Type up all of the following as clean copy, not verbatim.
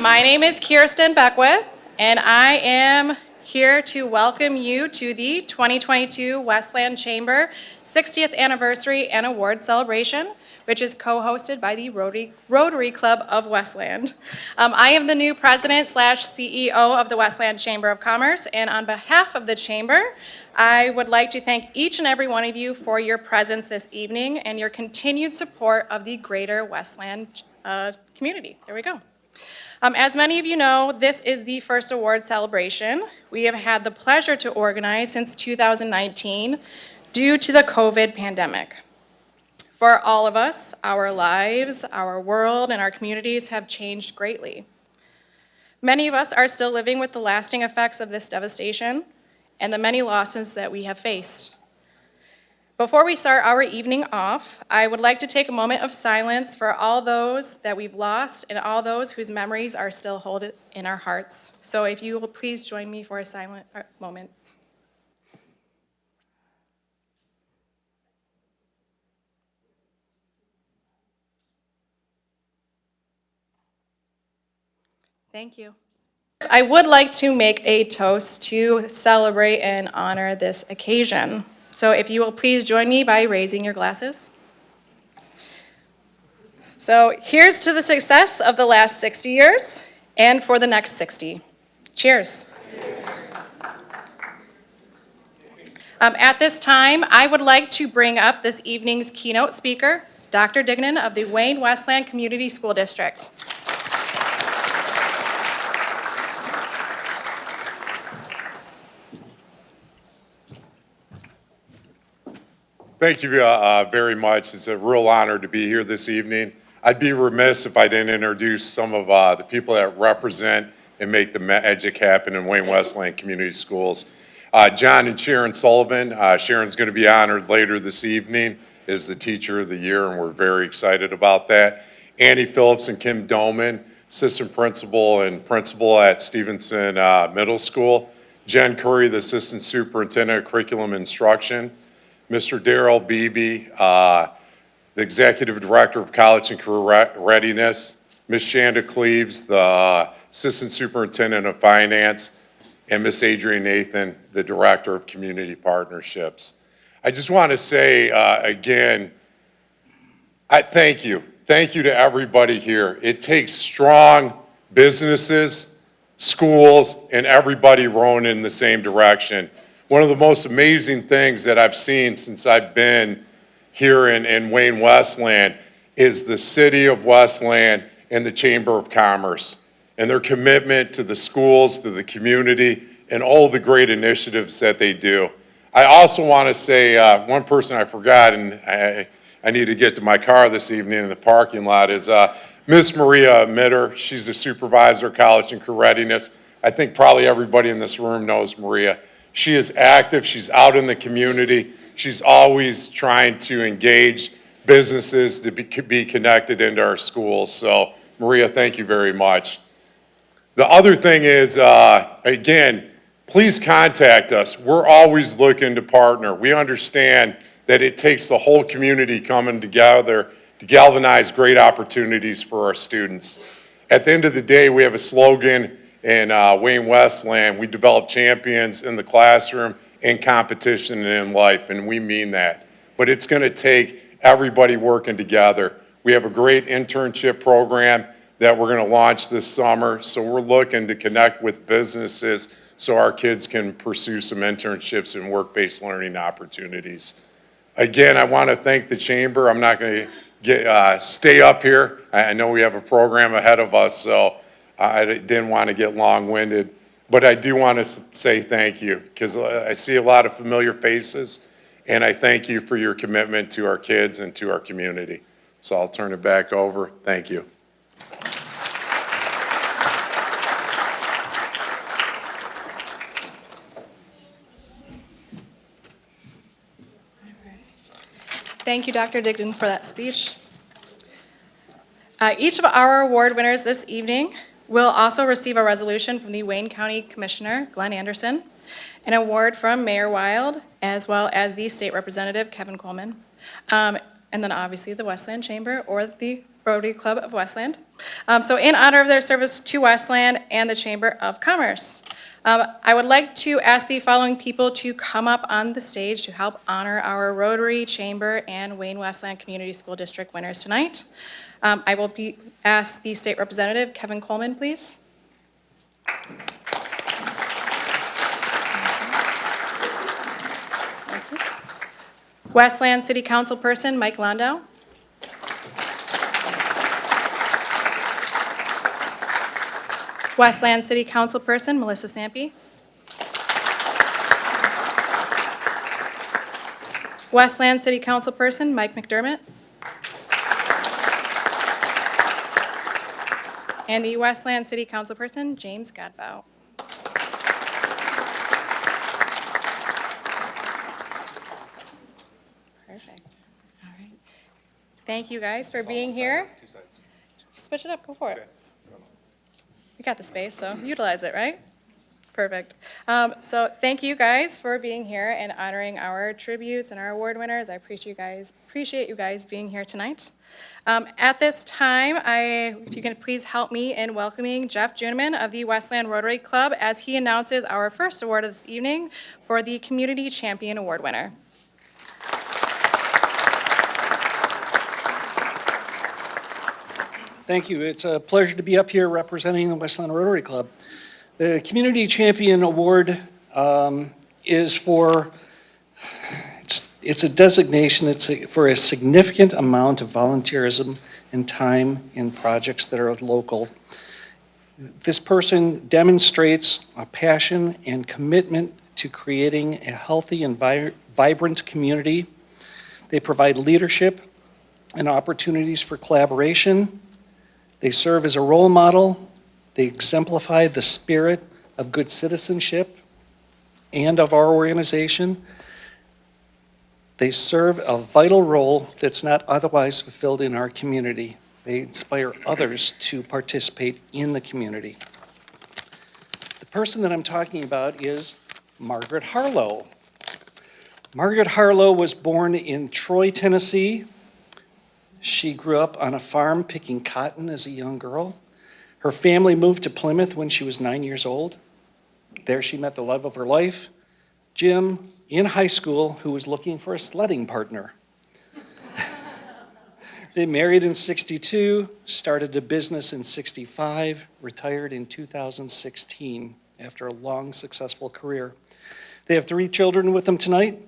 My name is Kirsten Beckwith, and I am here to welcome you to the 2022 Westland Chamber 60th Anniversary and Award Celebration, which is co-hosted by the Rotary Club of Westland. I am the new president/CEO of the Westland Chamber of Commerce, and on behalf of the Chamber, I would like to thank each and every one of you for your presence this evening and your continued support of the greater Westland community. There we go. As many of you know, this is the first award celebration we have had the pleasure to organize since 2019 due to the COVID pandemic. For all of us, our lives, our world, and our communities have changed greatly. Many of us are still living with the lasting effects of this devastation and the many losses that we have faced. Before we start our evening off, I would like to take a moment of silence for all those that we've lost and all those whose memories are still held in our hearts. So if you will please join me for a silent moment. Thank you. I would like to make a toast to celebrate and honor this occasion. So if you will please join me by raising your glasses. So here's to the success of the last 60 years and for the next 60. Cheers. At this time, I would like to bring up this evening's keynote speaker, Dr. Dignan of the Wayne Westland Community School District. Thank you very much. It's a real honor to be here this evening. I'd be remiss if I didn't introduce some of the people that represent and make the magic happen in Wayne Westland Community Schools. John and Sharon Sullivan. Sharon's going to be honored later this evening as the Teacher of the Year, and we're very excited about that. Annie Phillips and Kim Doman, Assistant Principal and Principal at Stevenson Middle School. Jen Curry, the Assistant Superintendent of Curriculum Instruction. Mr. Darrell Beebe, the Executive Director of College and Career Readiness, Ms. Shanda Cleaves, the Assistant Superintendent of Finance, and Ms. Adrienne Nathan, the Director of Community Partnerships. I just want to say again, I thank you. Thank you to everybody here. It takes strong businesses, schools, and everybody rowing in the same direction. One of the most amazing things that I've seen since I've been here in Wayne Westland is the City of Westland and the Chamber of Commerce and their commitment to the schools, to the community, and all the great initiatives that they do. I also want to say one person I forgot, and I need to get to my car this evening in the parking lot, is Miss Maria Mitter. She's the Supervisor of College and Career Readiness. I think probably everybody in this room knows Maria. She is active, she's out in the community, she's always trying to engage businesses to be connected into our schools. So, Maria, thank you very much. The other thing is, again, please contact us. We're always looking to partner. We understand that it takes the whole community coming together to galvanize great opportunities for our students. At the end of the day, we have a slogan in Wayne Westland: we develop champions in the classroom, in competition, and in life, and we mean that. But it's going to take everybody working together. We have a great internship program that we're going to launch this summer, so we're looking to connect with businesses so our kids can pursue some internships and work-based learning opportunities. Again, I want to thank the Chamber. I'm not going to stay up here. I know we have a program ahead of us, so I didn't want to get long-winded, but I do want to say thank you because I see a lot of familiar faces, and I thank you for your commitment to our kids and to our community. So I'll turn it back over. Thank you. Thank you, Dr. Dignan, for that speech. Each of our award winners this evening will also receive a resolution from the Wayne County Commissioner, Glenn Anderson, an award from Mayor Wild, as well as the State Representative, Kevin Coleman, and then obviously the Westland Chamber or the Rotary Club of Westland. So in honor of their service to Westland and the Chamber of Commerce, I would like to ask the following people to come up on the stage to help honor our Rotary, Chamber, and Wayne Westland Community School District winners tonight. I will ask the state representative, Kevin Coleman, please. Westland City Council Person, Mike Landau. Westland City Council Person, Melissa Sampe. Westland City Council Person, Mike McDermott. And the Westland City Council Person, James Godbout. Perfect. All right. Thank you guys for being here. Two sides. Switch it up, go for it. Okay. We got the space, so utilize it, right? Perfect. So thank you guys for being here and honoring our tributes and our award winners. I appreciate you guys being here tonight. At this time, if you can please help me in welcoming Jeff Juneman of the Westland Rotary Club as he announces our first award of this evening for the Community Champion Award winner. Thank you. It's a pleasure to be up here representing the Westland Rotary Club. The Community Champion Award is for, it's a designation, for a significant amount of volunteerism and time in projects that are local. This person demonstrates a passion and commitment to creating a healthy and vibrant community. They provide leadership and opportunities for collaboration. They serve as a role model. They exemplify the spirit of good citizenship and of our organization. They serve a vital role that's not otherwise fulfilled in our community. They inspire others to participate in the community. The person that I'm talking about is Margaret Harlow. Margaret Harlow was born in Troy, Tennessee. She grew up on a farm picking cotton as a young girl. Her family moved to Plymouth when she was 9 years old. There she met the love of her life, Jim, in high school, who was looking for a sledding partner. They married in '62, started a business in '65, retired in 2016 after a long, successful career. They have 3 children with them tonight.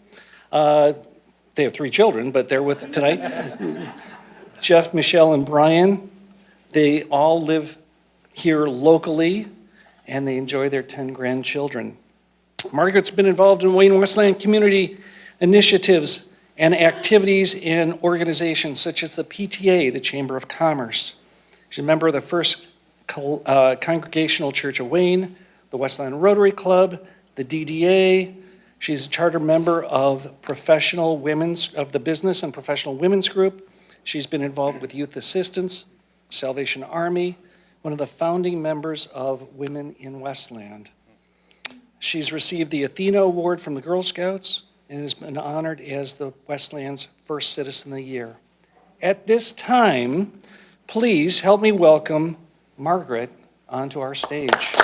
They have 3 children, but they're with them tonight. Jeff, Michelle, and Brian. They all live here locally, and they enjoy their 10 grandchildren. Margaret's been involved in Wayne Westland community initiatives and activities and organizations such as the PTA, the Chamber of Commerce. She's a member of the First Congregational Church of Wayne, the Westland Rotary Club, the DDA. She's a charter member of the Business and Professional Women's Group. She's been involved with Youth Assistance, Salvation Army, one of the founding members of Women in Westland. She's received the Athena Award from the Girl Scouts and has been honored as the Westland's First Citizen of the Year. At this time, please help me welcome Margaret onto our stage.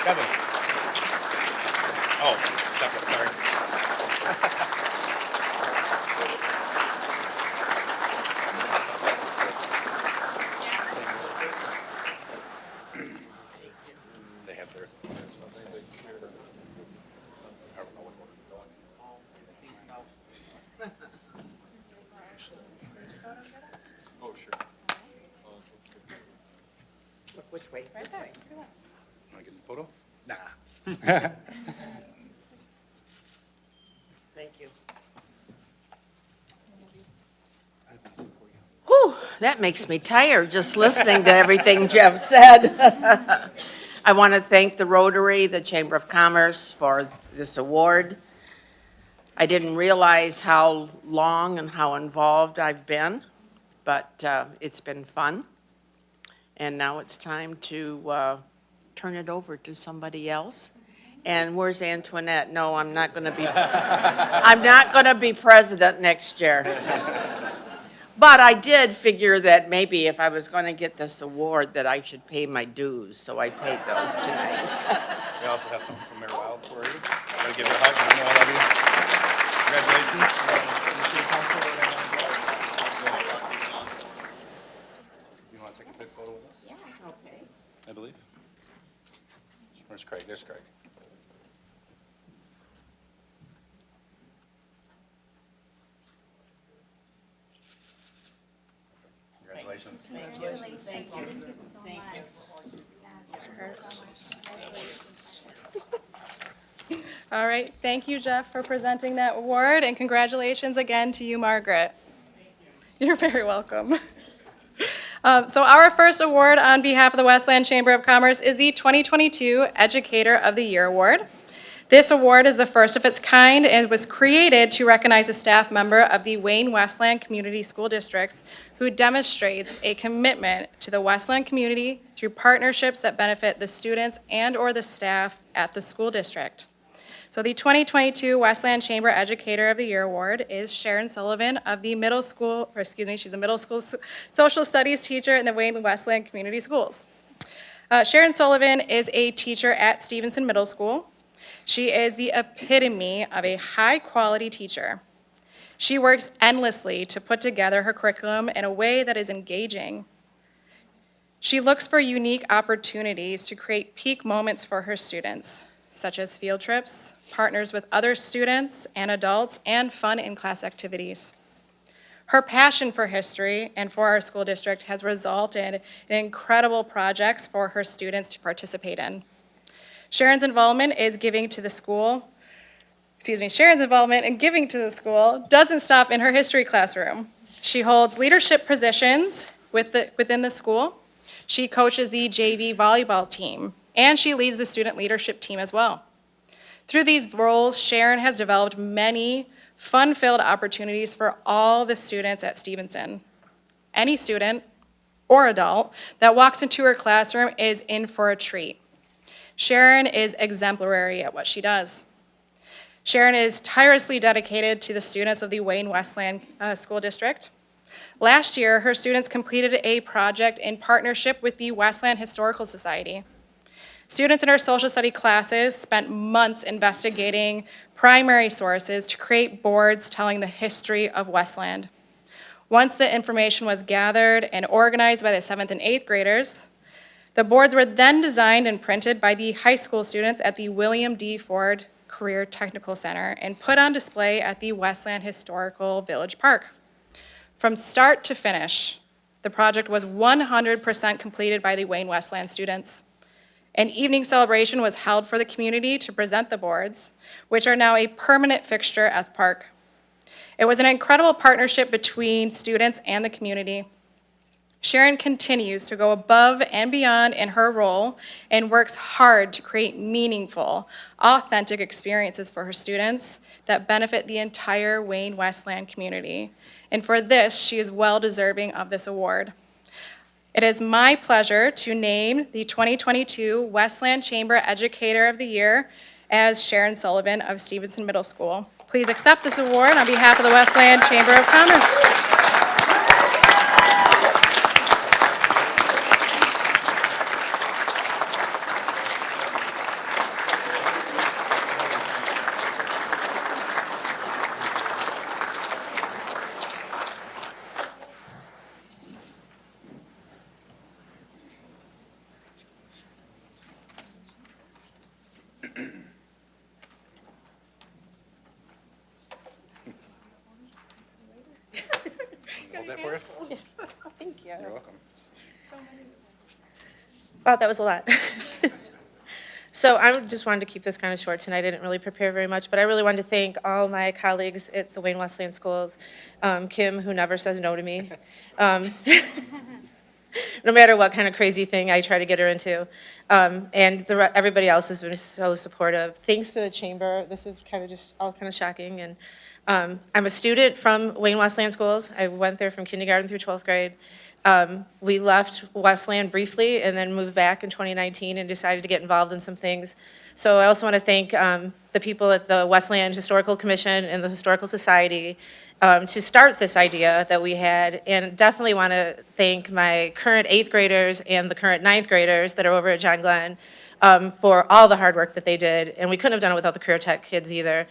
Kevin. Oh, separate, sorry. They have theirs. Oh, sure. Look which way? Right there. Look at that. Want to get a photo? Nah. Thank you. Whew, that makes me tired just listening to everything Jeff said. I want to thank the Rotary, the Chamber of Commerce for this award. I didn't realize how long and how involved I've been, but it's been fun. And now it's time to turn it over to somebody else. And where's Antoinette? No, I'm not going to be, I'm not going to be president next year. But I did figure that maybe if I was going to get this award, that I should pay my dues, so I paid those tonight. We also have something from Mayor Wild for you. Want to give her a hug? You know I love you. Congratulations. You want to take a quick photo with us? Yeah, okay. I believe. Where's Craig? There's Craig. Congratulations. Thank you. Thank you. Thank you so much. All right, thank you, Jeff, for presenting that award, and congratulations again to you, Margaret. You're very welcome. So our first award on behalf of the Westland Chamber of Commerce is the 2022 Educator of the Year Award. This award is the first of its kind and was created to recognize a staff member of the Wayne Westland Community School Districts who demonstrates a commitment to the Westland community through partnerships that benefit the students and/or the staff at the school district. So the 2022 Westland Chamber Educator of the Year Award is Sharon Sullivan of the middle school, she's a middle school social studies teacher in the Wayne Westland Community Schools. Sharon Sullivan is a teacher at Stevenson Middle School. She is the epitome of a high-quality teacher. She works endlessly to put together her curriculum in a way that is engaging. She looks for unique opportunities to create peak moments for her students, such as field trips, partners with other students and adults, and fun in-class activities. Her passion for history and for our school district has resulted in incredible projects for her students to participate in. Sharon's involvement in giving to the school doesn't stop in her history classroom. She holds leadership positions within the school. She coaches the JV volleyball team, and she leads the student leadership team as well. Through these roles, Sharon has developed many fun-filled opportunities for all the students at Stevenson. Any student or adult that walks into her classroom is in for a treat. Sharon is exemplary at what she does. Sharon is tirelessly dedicated to the students of the Wayne Westland School District. Last year, her students completed a project in partnership with the Westland Historical Society. Students in her social study classes spent months investigating primary sources to create boards telling the history of Westland. Once the information was gathered and organized by the 7th and 8th graders, the boards were then designed and printed by the high school students at the William D. Ford Career Technical Center and put on display at the Westland Historical Village Park. From start to finish, the project was 100% completed by the Wayne Westland students. An evening celebration was held for the community to present the boards, which are now a permanent fixture at the park. It was an incredible partnership between students and the community. Sharon continues to go above and beyond in her role and works hard to create meaningful, authentic experiences for her students that benefit the entire Wayne Westland community. And for this, she is well deserving of this award. It is my pleasure to name the 2022 Westland Chamber Educator of the Year as Sharon Sullivan of Stevenson Middle School. Please accept this award on behalf of the Westland Chamber of Commerce. Hold that for you. Thank you. You're welcome. Wow, that was a lot. So I just wanted to keep this kind of short tonight. I didn't really prepare very much, but I really wanted to thank all my colleagues at the Wayne Westland Schools, Kim, who never says no to me, no matter what kind of crazy thing I try to get her into. And everybody else has been so supportive. Thanks to the chamber. This is kind of just all kind of shocking. And I'm a student from Wayne Westland Schools. I went there from kindergarten through 12th grade. We left Westland briefly and then moved back in 2019 and decided to get involved in some things. So I also want to thank the people at the Westland Historical Commission and the Historical Society to start this idea that we had, and definitely want to thank my current 8th graders and the current 9th graders that are over at John Glenn for all the hard work that they did, and we couldn't have done it without the Career Tech kids either.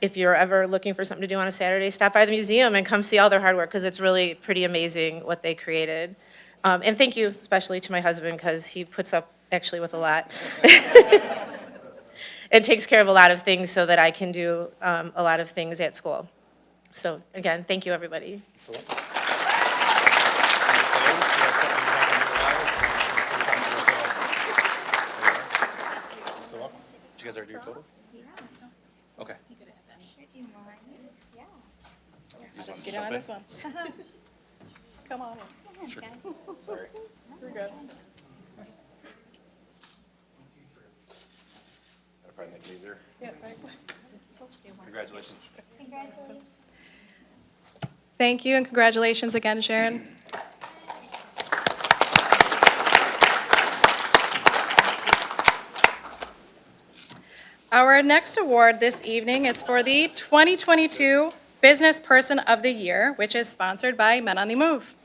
If you're ever looking for something to do on a Saturday, stop by the museum and come see all their hard work, because it's really pretty amazing what they created. And thank you especially to my husband, because he puts up actually with a lot. And takes care of a lot of things so that I can do a lot of things at school. So again, thank you, everybody. Excellent. Did you guys already do your photo? Okay. Let's get on this one. Come on in. Sorry. We're good. That'll probably make it easier. Yeah, right. Congratulations. Thank you, and congratulations again, Sharon. Our next award this evening is for the 2022 Business Person of the Year, which is sponsored by Men on the Move.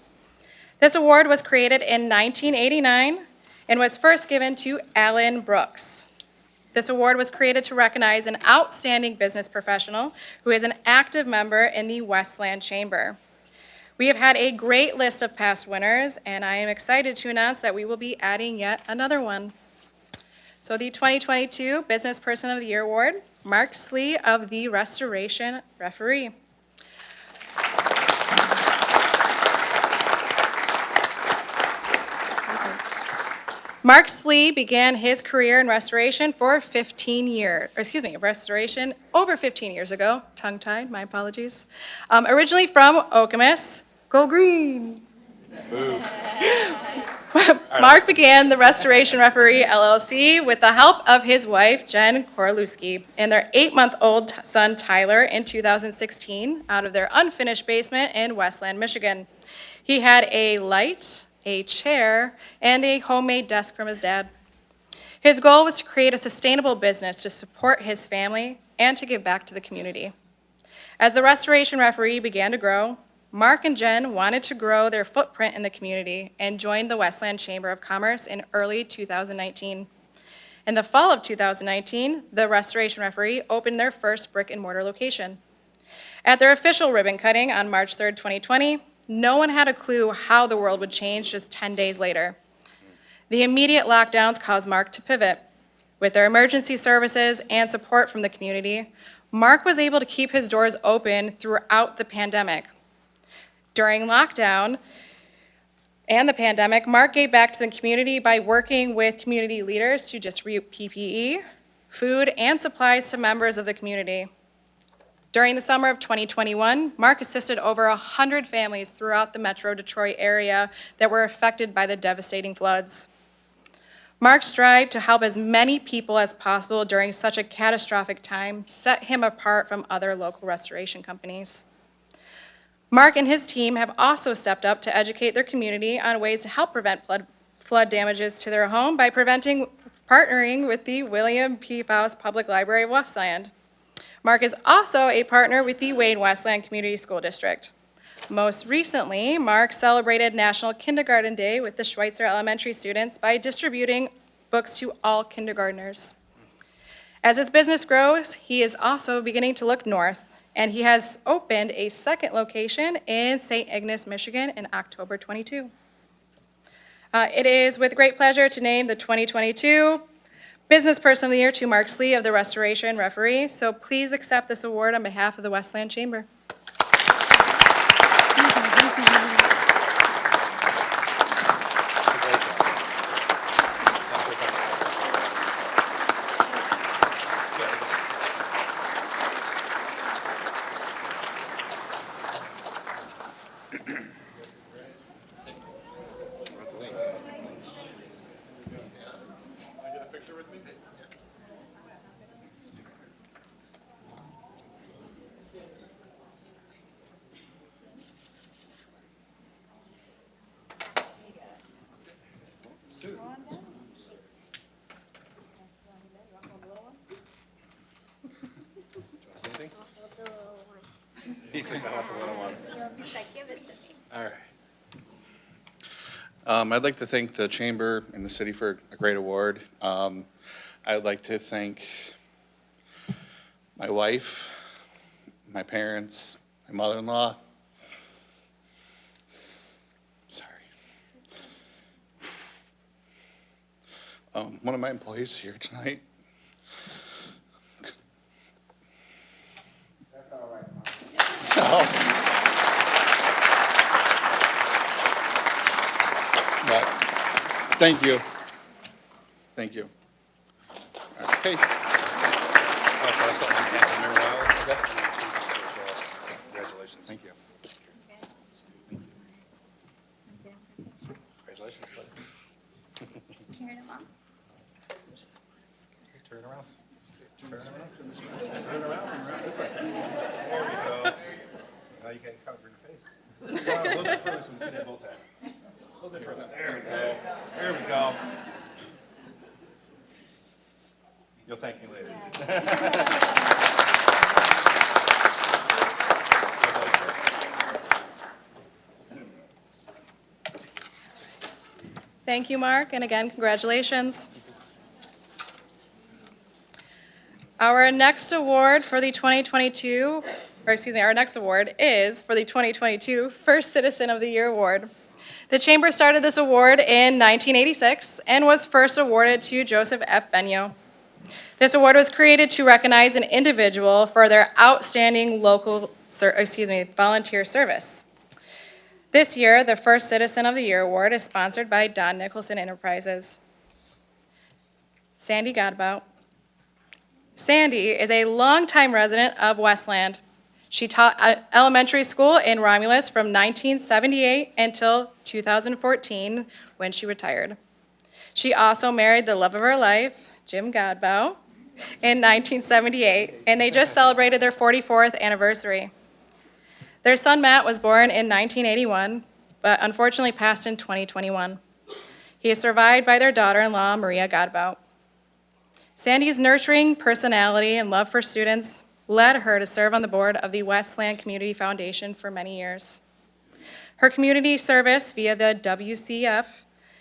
This award was created in 1989 and was first given to Alan Brooks. This award was created to recognize an outstanding business professional who is an active member in the Westland Chamber. We have had a great list of past winners, and I am excited to announce that we will be adding yet another one. So the 2022 Business Person of the Year Award, Mark Slee of the Restoration Referee. Mark Slee began his career in restoration for 15 years, restoration over 15 years ago. Tongue-tied, my apologies. Originally from Okemos, go green. Mark began the Restoration Referee LLC with the help of his wife, Jen Korlewski, and their 8-month-old son, Tyler, in 2016, out of their unfinished basement in Westland, Michigan. He had a light, a chair, and a homemade desk from his dad. His goal was to create a sustainable business to support his family and to give back to the community. As the Restoration Referee began to grow, Mark and Jen wanted to grow their footprint in the community and joined the Westland Chamber of Commerce in early 2019. In the fall of 2019, the Restoration Referee opened their first brick-and-mortar location. At their official ribbon cutting on March 3rd, 2020, no one had a clue how the world would change just 10 days later. The immediate lockdowns caused Mark to pivot. With their emergency services and support from the community, Mark was able to keep his doors open throughout the pandemic. During lockdown and the pandemic, Mark gave back to the community by working with community leaders to distribute PPE, food, and supplies to members of the community. During the summer of 2021, Mark assisted over 100 families throughout the Metro Detroit area that were affected by the devastating floods. Mark's drive to help as many people as possible during such a catastrophic time set him apart from other local restoration companies. Mark and his team have also stepped up to educate their community on ways to help prevent flood damages to their home by partnering with the William P. Faust Public Library of Westland. Mark is also a partner with the Wayne Westland Community School District. Most recently, Mark celebrated National Kindergarten Day with the Schweitzer Elementary students by distributing books to all kindergartners. As his business grows, he is also beginning to look north, and he has opened a second location in St. Ignace, Michigan in October 22. It is with great pleasure to name the 2022 Business Person of the Year to Mark Slee of the Restoration Referee. So please accept this award on behalf of the Westland Chamber. Lisa got out the little one. Lisa, give it to me. All right. I'd like to thank the Chamber and the city for a great award. I'd like to thank my wife, my parents, my mother-in-law. Sorry. One of my employees here tonight. That's all right. But, thank you. Thank you. Okay. Also, have something to happen there while. Congratulations. Thank you. Congratulations, buddy. Turn them on. Turn around. Turn around. Turn around. This way. There we go. Now you can cover your face. A little bit further so we see that bow tie. A little bit further. There we go. There we go. You'll thank me later. Thank you, Mark, and again, congratulations. Our next award for the 2022, or excuse me, our next award is for the 2022 First Citizen of the Year Award. The Chamber started this award in 1986 and was first awarded to Joseph F. Benyo. This award was created to recognize an individual for their outstanding volunteer service. This year, the First Citizen of the Year Award is sponsored by Don Nicholson Enterprises. Sandy Godbout. Sandy is a longtime resident of Westland. She taught elementary school in Romulus from 1978 until 2014 when she retired. She also married the love of her life, Jim Godbout, in 1978, and they just celebrated their 44th anniversary. Their son Matt was born in 1981, but unfortunately passed in 2021. He is survived by their daughter-in-law, Maria Godbout. Sandy's nurturing personality and love for students led her to serve on the board of the Westland Community Foundation for many years. Her community service via the WCF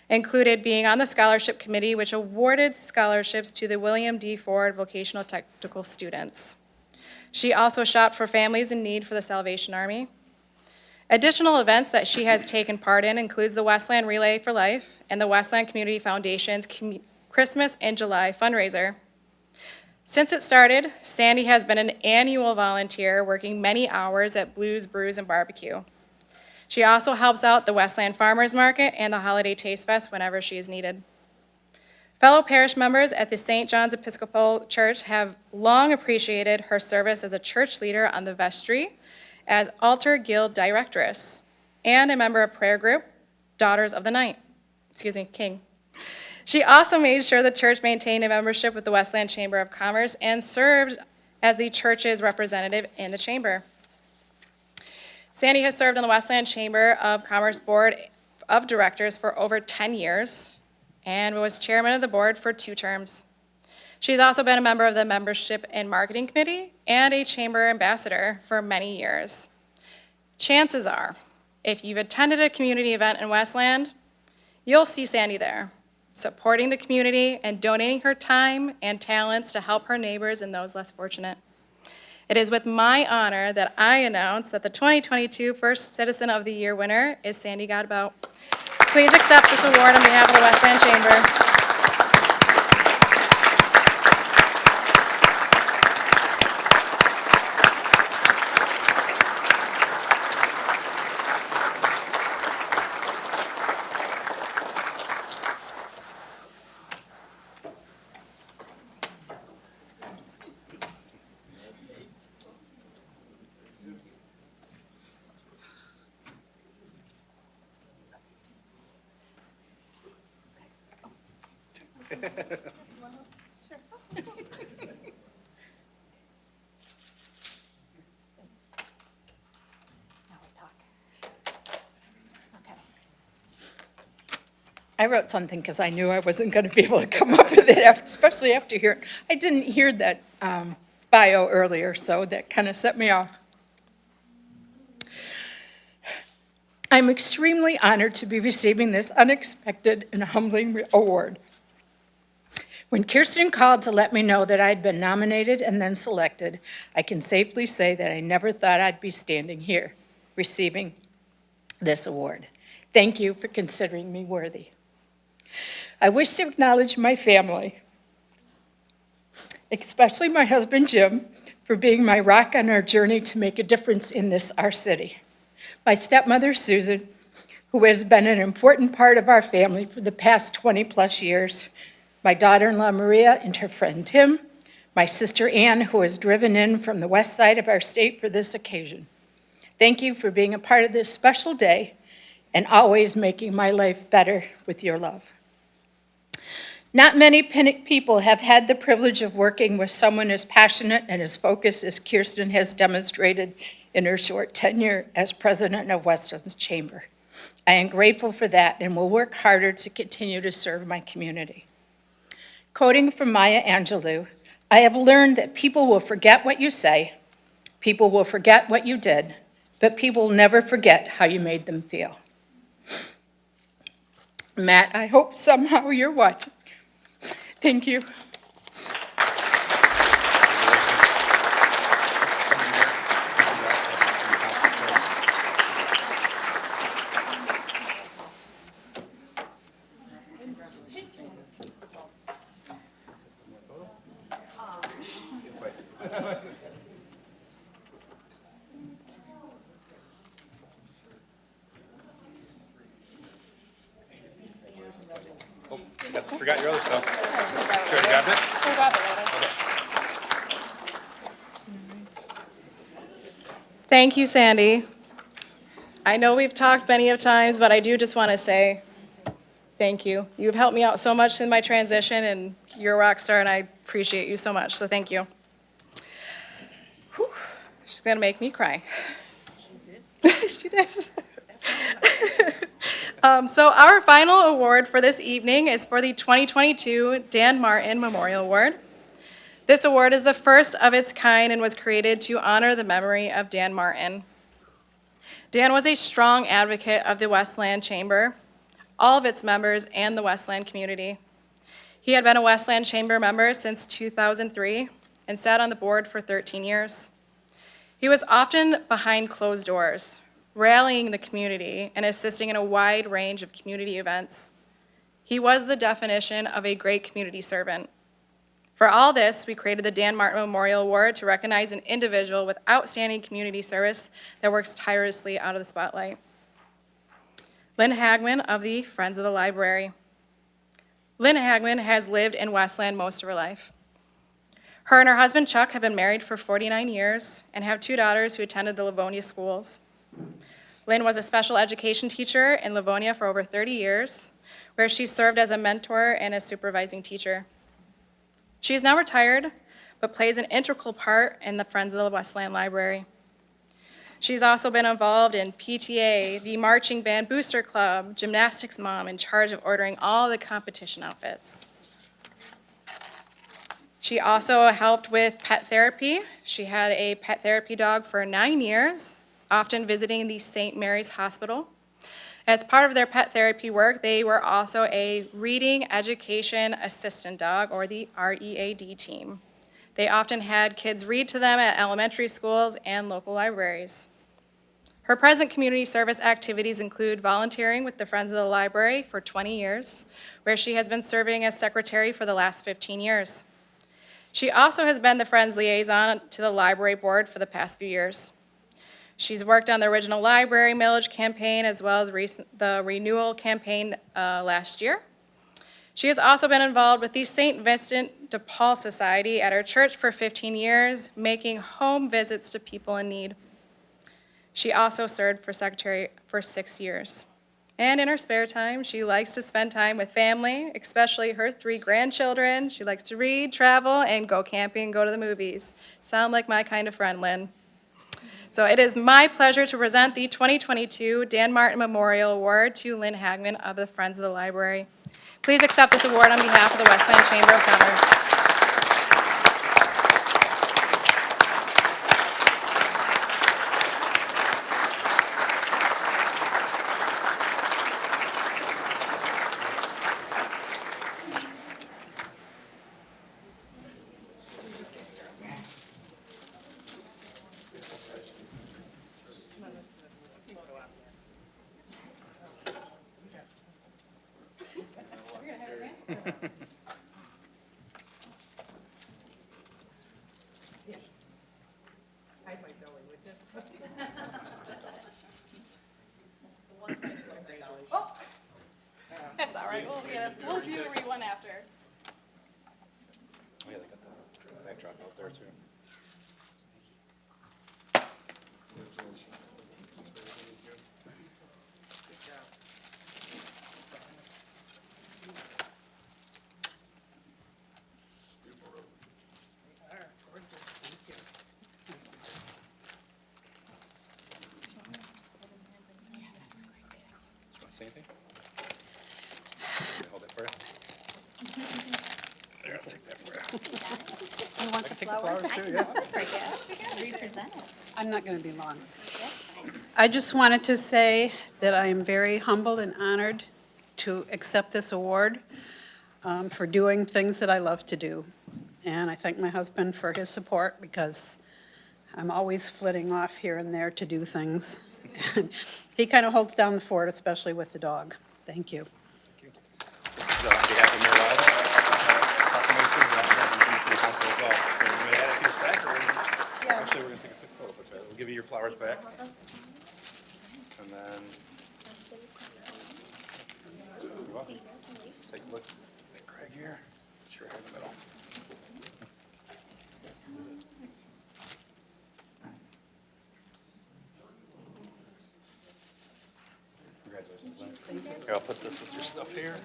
included being on the scholarship committee, which awarded scholarships to the William D. Ford vocational technical students. She also shopped for families in need for the Salvation Army. Additional events that she has taken part in includes the Westland Relay for Life and the Westland Community Foundation's Christmas in July fundraiser. Since it started, Sandy has been an annual volunteer working many hours at Blues, Brews, and Barbecue. She also helps out the Westland Farmers Market and the Holiday Taste Fest whenever she is needed. Fellow parish members at the St. John's Episcopal Church have long appreciated her service as a church leader on the vestry, as altar guild directress, and a member of prayer group, Daughters of the King. She also made sure the church maintained a membership with the Westland Chamber of Commerce and served as the church's representative in the chamber. Sandy has served on the Westland Chamber of Commerce Board of Directors for over 10 years and was chairman of the board for 2 terms. She's also been a member of the Membership and Marketing Committee and a chamber ambassador for many years. Chances are, if you've attended a community event in Westland, you'll see Sandy there, supporting the community and donating her time and talents to help her neighbors and those less fortunate. It is with my honor that I announce that the 2022 First Citizen of the Year winner is Sandy Godbout. Please accept this award on behalf of the Westland Chamber. I wrote something because I knew I wasn't going to be able to come up with it, especially after hearing. I didn't hear that bio earlier, so that kind of set me off. I'm extremely honored to be receiving this unexpected and humbling award. When Kirsten called to let me know that I'd been nominated and then selected, I can safely say that I never thought I'd be standing here receiving this award. Thank you for considering me worthy. I wish to acknowledge my family, especially my husband Jim, for being my rock on our journey to make a difference in our city. My stepmother Susan, who has been an important part of our family for the past 20-plus years, my daughter-in-law Maria and her friend Tim, my sister Ann, who has driven in from the west side of our state for this occasion. Thank you for being a part of this special day and always making my life better with your love. Not many people have had the privilege of working with someone as passionate and as focused as Kirsten has demonstrated in her short tenure as president of Westland's Chamber. I am grateful for that and will work harder to continue to serve my community. Quoting from Maya Angelou, I have learned that people will forget what you say, people will forget what you did, but people will never forget how you made them feel. Matt, I hope somehow you're watching. Thank you. Forgot your other stuff. Sure, you grabbed it? We'll grab it later. Thank you, Sandy. I know we've talked many of times, but I do just want to say thank you. You've helped me out so much in my transition, and you're a rock star, and I appreciate you so much, so thank you. Whew. She's going to make me cry. She did. She did. So our final award for this evening is for the 2022 Dan Martin Memorial Award. This award is the first of its kind and was created to honor the memory of Dan Martin. Dan was a strong advocate of the Westland Chamber, all of its members, and the Westland community. He had been a Westland Chamber member since 2003 and sat on the board for 13 years. He was often behind closed doors, rallying the community and assisting in a wide range of community events. He was the definition of a great community servant. For all this, we created the Dan Martin Memorial Award to recognize an individual with outstanding community service that works tirelessly out of the spotlight. Lynn Hagman of the Friends of the Library. Lynn Hagman has lived in Westland most of her life. Her and her husband Chuck have been married for 49 years and have 2 daughters who attended the Livonia schools. Lynn was a special education teacher in Livonia for over 30 years, where she served as a mentor and a supervising teacher. She is now retired, but plays an integral part in the Friends of the Westland Library. She's also been involved in PTA, the Marching Band Booster Club, Gymnastics Mom, in charge of ordering all the competition outfits. She also helped with pet therapy. She had a pet therapy dog for 9 years, often visiting the St. Mary's Hospital. As part of their pet therapy work, they were also a Reading Education Assistant Dog, or the READ team. They often had kids read to them at elementary schools and local libraries. Her present community service activities include volunteering with the Friends of the Library for 20 years, where she has been serving as secretary for the last 15 years. She also has been the Friends liaison to the library board for the past few years. She's worked on the original library millage campaign as well as the renewal campaign last year. She has also been involved with the St. Vincent de Paul Society at her church for 15 years, making home visits to people in need. She also served for secretary for 6 years. And in her spare time, she likes to spend time with family, especially her 3 grandchildren. She likes to read, travel, and go camping, go to the movies. Sound like my kind of friend, Lynn. So it is my pleasure to present the 2022 Dan Martin Memorial Award to Lynn Hagman of the Friends of the Library. Please accept this award on behalf of the Westland Chamber of Commerce. That's all right, we'll do a one after. Oh, yeah, they got the backdrop out there, too. Do you want to say anything? Hold it for you. Here, I'll take that for you. You want the flowers? I can hold it for you. Represent it. I'm not going to be long. That's fine. I just wanted to say that I am very humbled and honored to accept this award for doing things that I love to do. And I thank my husband for his support because I'm always flitting off here and there to do things. And he kind of holds down the fort, especially with the dog. Thank you. This is on behalf of Mayor Wilder. Proclamation of that to the council as well. May I add a few back, or actually, we're gonna take a quick photo, but we'll give you your flowers back. And then. You're welcome. Take a look. Hey, Craig here. Put your head in the middle. Congratulations, Lynn. Here, I'll put this with your stuff here.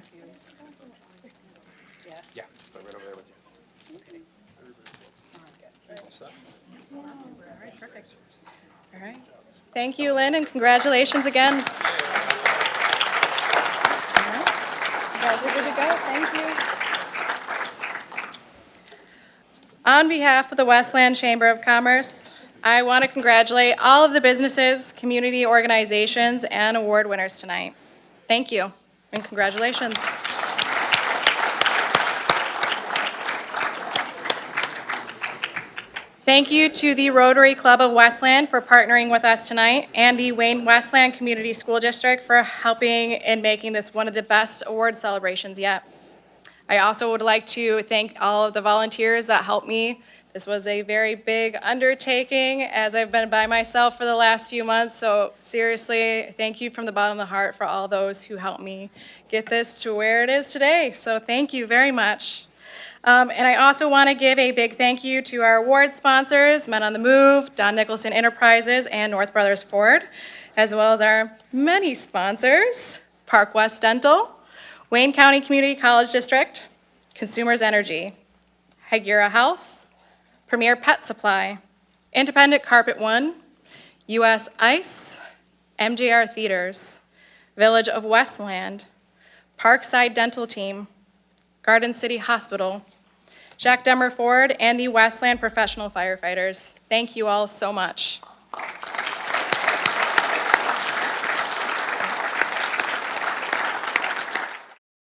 Yeah, just put it right over there with you. All set? All right. Thank you, Lynn, and congratulations again. All right. You guys are good to go. Thank you. On behalf of the Westland Chamber of Commerce, I want to congratulate all of the businesses, community organizations, and award winners tonight. Thank you, and congratulations. Thank you to the Rotary Club of Westland for partnering with us tonight, and the Wayne Westland Community School District for helping in making this one of the best award celebrations yet. I also would like to thank all of the volunteers that helped me. This was a very big undertaking, as I've been by myself for the last few months, so seriously, thank you from the bottom of the heart for all those who helped me get this to where it is today, so thank you very much. And I also want to give a big thank you to our award sponsors, Men on the Move, Don Nicholson Enterprises, and North Brothers Ford, as well as our many sponsors, Park West Dental, Wayne County Community College District, Consumers Energy, Hagura Health, Premier Pet Supply, Independent Carpet One, U.S. Ice, MJR Theaters, Village of Westland, Parkside Dental Team, Garden City Hospital, Jack Demmer Ford, and the Westland Professional Firefighters. Thank you all so much.